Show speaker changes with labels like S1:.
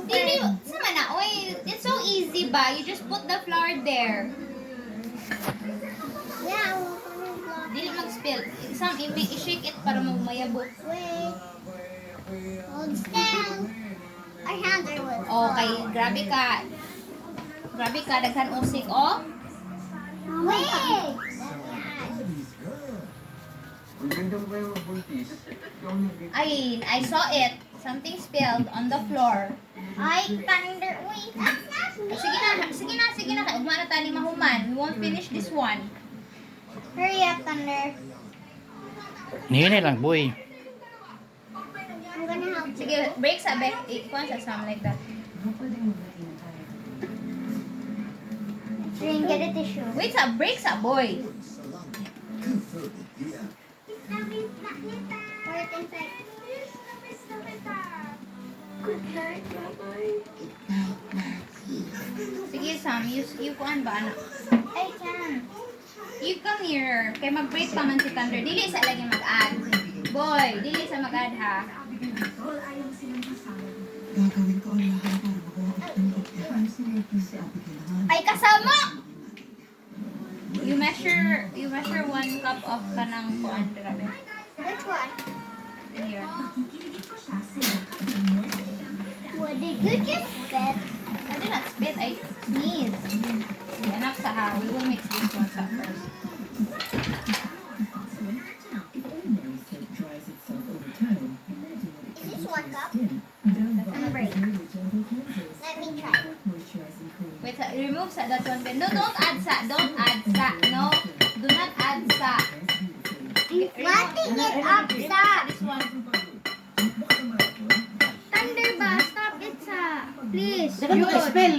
S1: Dili, sama na, oy, it's so easy ba? You just put the flour there.
S2: Yeah, I want to block.
S1: Dili mag-spill. I-shake it para mayabot.
S2: Wait. Hold still. Our hands are with
S1: Okay, grabe ka. Grabe ka, daghan usik, oh.
S2: Wait.
S1: I saw it. Something spilled on the floor.
S2: I thunder. Wait, that's not me.
S1: Sige na. Ugma na tayo ni mahuman. We won't finish this one.
S2: Hurry up, Thunder.
S3: Nini lang, boy.
S2: I'm gonna help you.
S1: Sige, break sa back. Ikuan sa something like that.
S2: Then get a tissue.
S1: Wait sa break sa boy.
S2: Pour it inside.
S1: Sige, Sam. You kuan ba, anak?
S2: I can.
S1: You come here. Kay mag-break pa man si Thunder. Dili sa lagi mag-add. Boy, dili sa mag-add ha.
S4: Gagawin ko ang lahat para makuha at maligtahan si Ricky sa Abigail.
S1: Ay, kasama! You measure 1 cup of kanang kuan. Grabe.
S2: Which one?
S1: Here.
S2: What did you just spit?
S1: I did not spit. I sneeze. Enough sa ha. We will mix this one sa first.
S2: Is this 1 cup?
S1: Ano break?
S2: Let me try.
S1: Wait, remove sa that one. No, don't add sa. Don't add sa. No, do not add sa.
S2: Flatting it up, stop.
S1: This one.
S2: Thunder ba? Stop it, sa. Please.
S3: Dagan mo ka-spell,